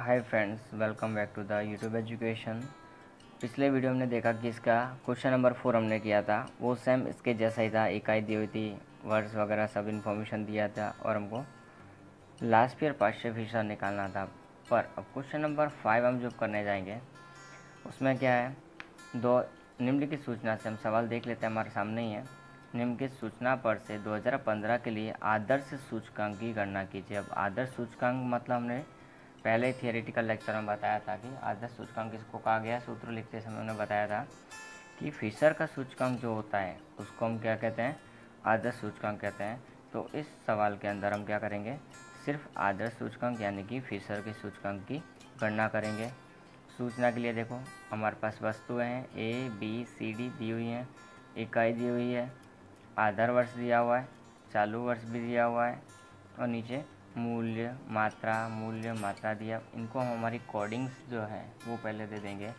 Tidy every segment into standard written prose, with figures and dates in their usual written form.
Hi friends, welcome back to the YouTube education. पिछले video में हमने देखा कि इसका क्वेश्चन नंबर 4 हमने किया था, वो सेम इसके जैसा ही था। इकाई दी हुई थी, वर्ड्स वगैरह सब इन्फॉर्मेशन दिया था और हमको लास्ट ईयर पार्शियल फीचर निकालना था। पर अब क्वेश्चन नंबर 5 हम जो करने जाएंगे उसमें क्या है, दो निम्नलिखित सूचना से हम सवाल देख लेते हैं, हमारे सामने ही है। निम्नलिखित सूचना पर से 2015 के लिए आदर्श सूचकांक की गणना कीजिए। अब आदर्श सूचकांक मतलब हमने पहले थियोरेटिकल लेक्चर में बताया था कि आदर्श सूचकांक किसको कहा गया। सूत्र लिखते समय हमने बताया था कि फिशर का सूचकांक जो होता है उसको हम क्या कहते हैं, आदर्श सूचकांक कहते हैं। तो इस सवाल के अंदर हम क्या करेंगे, सिर्फ आदर्श सूचकांक यानी कि फिशर के सूचकांक की गणना करेंगे। सूचना के लिए देखो, हमारे पास वस्तुएं हैं ABCD दी हुई हैं, इकाई दी हुई है, आधार वर्ष दिया हुआ है, चालू वर्ष भी दिया हुआ है और नीचे मूल्य मात्रा दिया। इनको हम हमारी कोडिंग्स जो है वो पहले दे देंगे।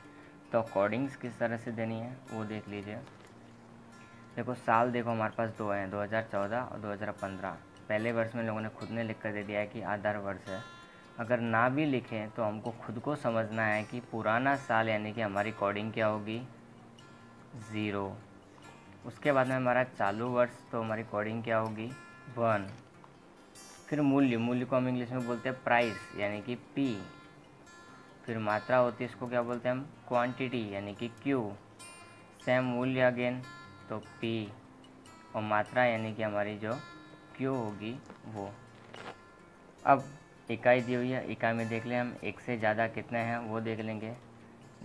तो कोडिंग्स किस तरह से देनी है वो देख लीजिए। देखो साल, देखो हमारे पास दो हैं, 2014 और 2015। पहले वर्ष में लोगों ने खुद ने लिख कर दे दिया है कि आधार वर्ष है। अगर ना भी लिखें तो हमको खुद को समझना है कि पुराना साल यानी कि हमारी कोडिंग क्या होगी, 0। उसके बाद में हमारा चालू वर्ष, तो हमारी कोडिंग क्या होगी, 1। फिर मूल्य को हम इंग्लिश में बोलते हैं प्राइस यानी कि P। फिर मात्रा होती है, इसको क्या बोलते हैं हम, क्वांटिटी यानी कि Q। सेम मूल्य अगेन तो P, और मात्रा यानी कि हमारी जो Q होगी वो। अब इकाई दी हुई है, इकाई में देख लें हम एक से ज़्यादा कितने हैं वो देख लेंगे।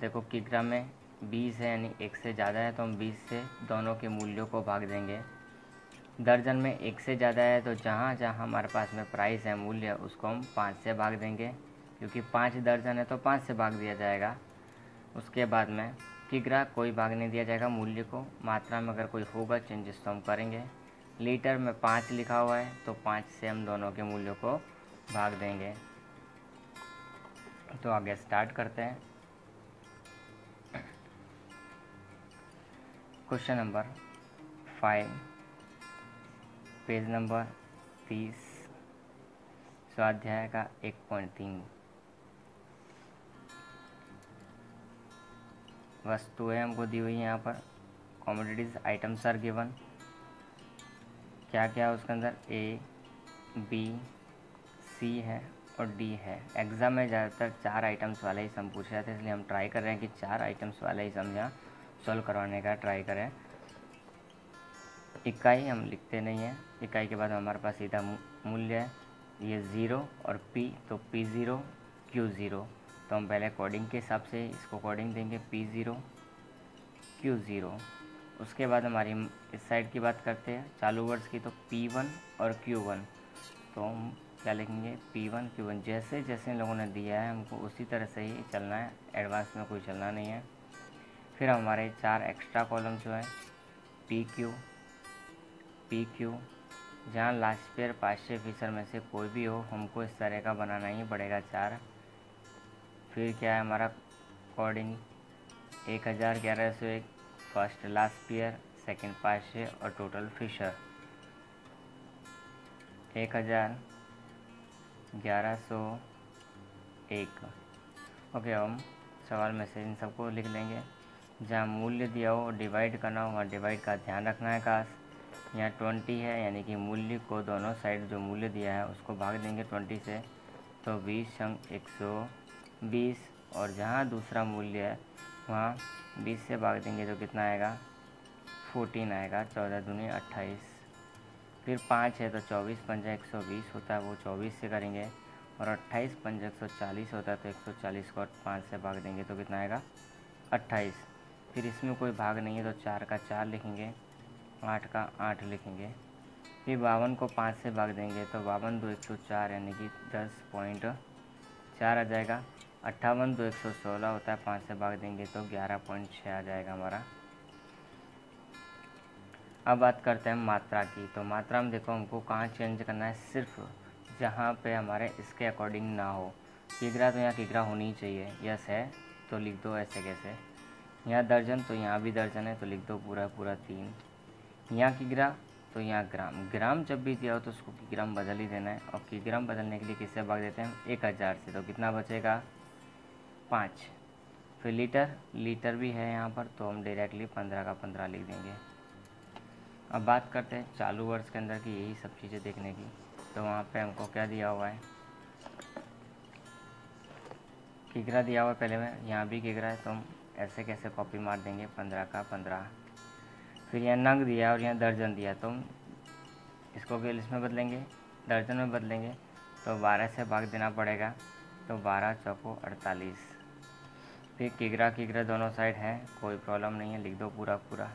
देखो किग्रा में 20 है यानी एक से ज़्यादा है तो हम 20 से दोनों के मूल्यों को भाग देंगे। दर्जन में एक से ज़्यादा है तो जहाँ जहाँ हमारे पास में प्राइस है, मूल्य, उसको हम 5 से भाग देंगे, क्योंकि 5 दर्जन है तो 5 से भाग दिया जाएगा। उसके बाद में किग्रा कोई भाग नहीं दिया जाएगा मूल्य को। मात्रा में अगर कोई होगा चेंजेस तो हम करेंगे। लीटर में 5 लिखा हुआ है तो 5 से हम दोनों के मूल्यों को भाग देंगे। तो आगे स्टार्ट करते हैं। क्वेश्चन नंबर 5, पेज नंबर 30, स्वाध्याय का 1.3। वस्तुएं हमको दी हुई हैं यहाँ पर, कमोडिटीज आइटम्स आर गिवन। क्या क्या है उसके अंदर, A, B, C है और D है। एग्ज़ाम में ज़्यादातर 4 आइटम्स वाले ही सम पूछे जाते हैं, इसलिए हम ट्राई कर रहे हैं कि 4 आइटम्स वाले ही सम यहाँ सॉल्व करवाने का ट्राई करें। इकाई हम लिखते नहीं हैं, इकाई के बाद हमारे पास सीधा मूल्य है, ये 0 और P, तो P0 Q0। तो हम पहले कोडिंग के हिसाब से इसको कोडिंग देंगे, P0 Q0। उसके बाद हमारी इस साइड की बात करते हैं चालू वर्ष की, तो P1 और Q1। तो हम क्या लिखेंगे, P1 Q1। जैसे जैसे इन लोगों ने दिया है हमको उसी तरह से ही चलना है, एडवांस में कोई चलना नहीं है। फिर हमारे 4 एक्स्ट्रा कॉलम जो है PQ, जहाँ लास्ट पेयर पार्शियल फीचर में से कोई भी हो हमको इस तरह का बनाना ही पड़ेगा 4। फिर क्या है हमारा coding 1101, first last pair, second partial और टोटल फिशर 1101। ओके, हम सवाल में से इन सबको लिख लेंगे। जहाँ मूल्य दिया हो डिवाइड करना हो, वहाँ डिवाइड का ध्यान रखना है खास। यहाँ 20 है यानी कि मूल्य को दोनों साइड जो मूल्य दिया है उसको भाग देंगे 20 से, तो 20 संग 120। और जहाँ दूसरा मूल्य है वहाँ 20 से भाग देंगे तो कितना आएगा, 14 आएगा। 14 दूनी 28। फिर 5 है तो 24 पंजा 120 होता है, वो 24 से करेंगे। और 28 पंजा 140 होता है, तो 140 को 5 से भाग देंगे तो कितना आएगा, 28। फिर इसमें कोई भाग नहीं है तो 4 का 4 लिखेंगे, 8 का 8 लिखेंगे। फिर 52 को 5 से भाग देंगे तो 52 दो 104 यानी कि 10.4 आ जाएगा। 58 दो 116 होता है, 5 से भाग देंगे तो 11.6 आ जाएगा हमारा। अब बात करते हैं मात्रा की। तो मात्रा में देखो हमको कहाँ चेंज करना है, सिर्फ जहाँ पे हमारे इसके अकॉर्डिंग ना हो। किग्रा तो यहाँ किग्रा होनी चाहिए, यस है तो लिख दो, ऐसे कैसे। यहाँ दर्जन तो यहाँ भी दर्जन है तो लिख दो पूरा पूरा 3। यहाँ किग्रा तो यहाँ ग्राम जब भी दिया हो तो उसको किग्राम बदल ही देना है। और किग्राम बदलने के लिए किससे भाग देते हैं हम 1000 से, तो कितना बचेगा 5। फिर लीटर भी है यहाँ पर, तो हम डायरेक्टली 15 का 15 लिख देंगे। अब बात करते हैं चालू वर्ष के अंदर की यही सब चीज़ें देखने की। तो वहाँ पे हमको क्या दिया हुआ है, किग्रा दिया हुआ है पहले में, यहाँ भी किग्रा है, तो हम ऐसे कैसे कॉपी मार देंगे 15 का 15। फिर यहाँ नंग दिया और यहाँ दर्जन दिया, तो हम इसको भी इसमें बदलेंगे, दर्जन में बदलेंगे, तो 12 से भाग देना पड़ेगा, तो 12 चौको 48। फिर किग्रा दोनों साइड है, कोई प्रॉब्लम नहीं है, लिख दो पूरा पूरा।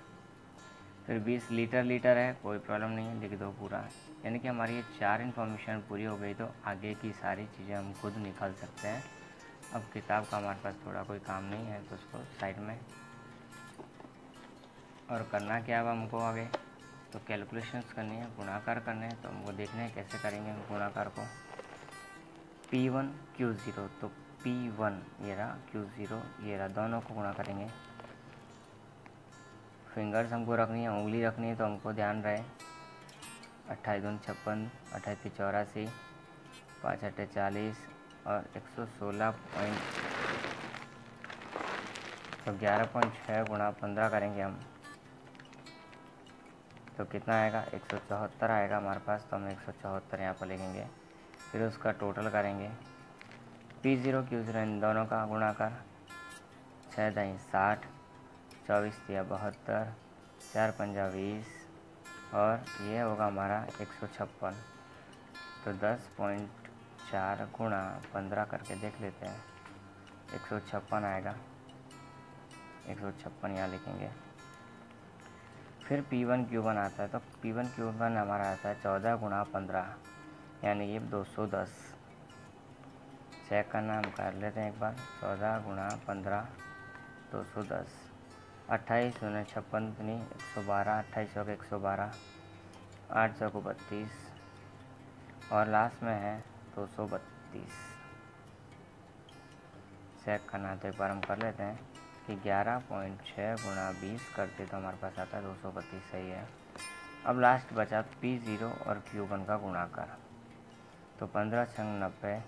फिर 20 लीटर है, कोई प्रॉब्लम नहीं है, लिख दो पूरा। यानी कि हमारी ये 4 इन्फॉर्मेशन पूरी हो गई, तो आगे की सारी चीज़ें हम खुद निकाल सकते हैं। अब किताब का हमारे पास थोड़ा कोई काम नहीं है, तो उसको साइड में। और करना क्या है हमको आगे, तो कैलकुलेशंस करनी है, गुणाकार करने हैं, तो हमको देखना है कैसे करेंगे हम गुणाकार को। P1 Q0, तो P1 ये रहा, Q0 ये रहा, दोनों को गुणा करेंगे। फिंगर्स हमको रखनी है, उंगली रखनी है, तो हमको ध्यान रहे 28 दूनी 56, 28 × 84, 5 × 40 और 116 तो 11.6 गुणा 15 करेंगे हम, तो कितना आएगा 174 आएगा हमारे पास, तो हम 174 यहाँ पर लिखेंगे। फिर उसका टोटल करेंगे, P0 Q0 इन दोनों का गुणाकार, 6 × 10 60, 24 × 72, 4 × 5 20 और ये होगा हमारा 156। तो 10.4 गुणा 15 करके देख लेते हैं, 156 आएगा, 156 यहाँ लिखेंगे। फिर P1 Q1 आता है, तो P1 Q1 हमारा आता है 14 गुणा 15, यानी ये 210। चेक करना हम कर लेते हैं एक बार, 14 गुणा 15 210, 28 दूनी 56 दूनी 112, 28 चौके 112, 8 चौको 32 और लास्ट में है 232। चेक करना तो एक बार हम कर लेते हैं कि 11.6 गुणा 20 करते तो हमारे पास आता है 232, सही है। अब लास्ट बचा P0 और Q1 का गुणाकार, तो 15 × 90,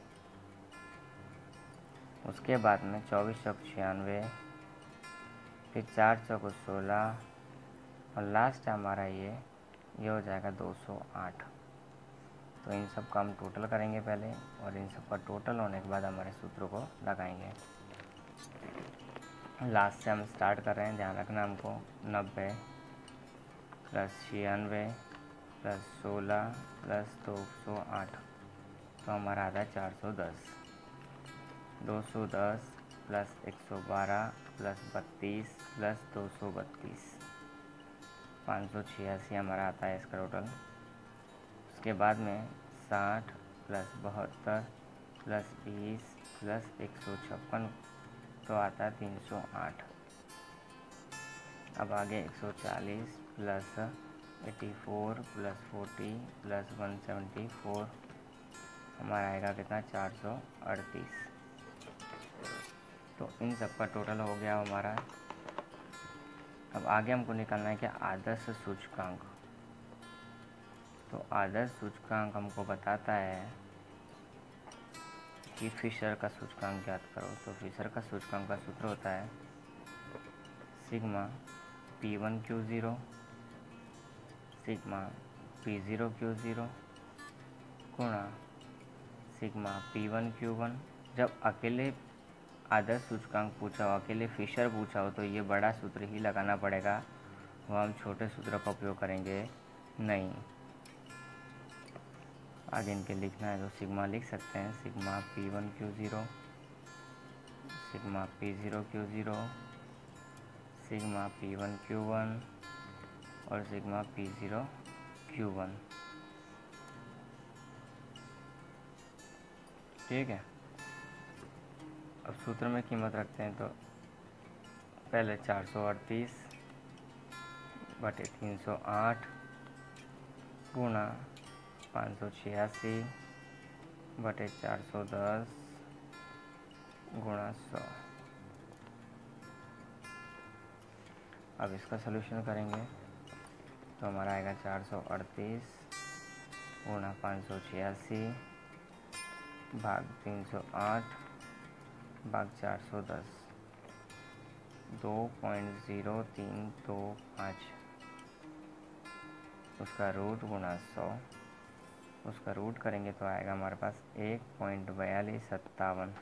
उसके बाद में 24 चौक 96, फिर 4 चौको 16 और लास्ट हमारा ये हो जाएगा 208। तो इन सब का हम टोटल करेंगे पहले, और इन सब का टोटल होने के बाद हमारे सूत्रों को लगाएंगे। लास्ट से हम स्टार्ट कर रहे हैं, ध्यान रखना हमको। 90 + 96 + 16 + 208, तो हमारा आता है 410। 210 + 112 + 32 + 232, 586 हमारा आता है इसका टोटल। उसके बाद में 60 + 72 + 20 + 156, तो आता है 308। अब आगे 140 + 84 + 40 + 174, हमारा आएगा कितना 438। तो इन सब का टोटल हो गया हमारा। अब आगे हमको निकालना है क्या, आदर्श सूचकांक। तो आदर्श सूचकांक हमको बताता है कि फिशर का सूचकांक ज्ञात करो। तो फिशर का सूचकांक का सूत्र होता है sigma P1 Q0 sigma P0 Q0 गुणा सिग्मा P1 Q1। जब अकेले आदर्श सूचकांक पूछा हो, अकेले फिशर पूछा हो, तो ये बड़ा सूत्र ही लगाना पड़ेगा, वो हम छोटे सूत्र का उपयोग करेंगे नहीं। आगे इनके लिखना है तो सिग्मा लिख सकते हैं, sigma P1 Q0 sigma P0 Q0 sigma P1 Q1 और सिग्मा P0 Q1। ठीक है। अब सूत्र में कीमत रखते हैं, तो पहले 438 बटे 308 गुणा 586 बटे 410 गुणा 100। अब इसका सलूशन करेंगे, तो तो हमारा आएगा 438 गुणा 586 भाग 308 भाग 410, 2.0325, उसका रूट गुणा 100, उसका रूट करेंगे तो आएगा हमारे पास 1.4257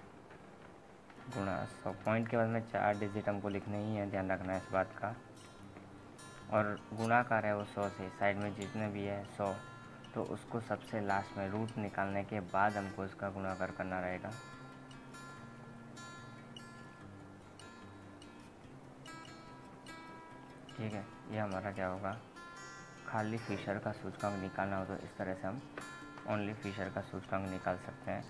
गुणा 100। पॉइंट के बाद में 4 डिजिट हमको लिखने ही है, ध्यान रखना है इस बात का। और गुणाकार है वो 100 से, साइड में जितने भी है 100, तो उसको सबसे लास्ट में रूट निकालने के बाद हमको इसका गुणाकार करना रहेगा। ठीक है, ये हमारा क्या होगा, खाली फिशर का सूचकांक निकालना हो तो इस तरह से हम ओनली फिशर का सूचकांक निकाल सकते हैं।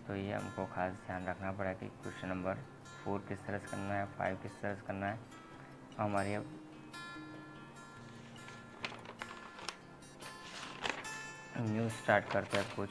तो ये हमको खास ध्यान रखना पड़ेगा कि क्वेश्चन नंबर 4 किस तरह से करना है, 5 किस तरह से करना है। हमारी न्यू स्टार्ट करते हैं कुछ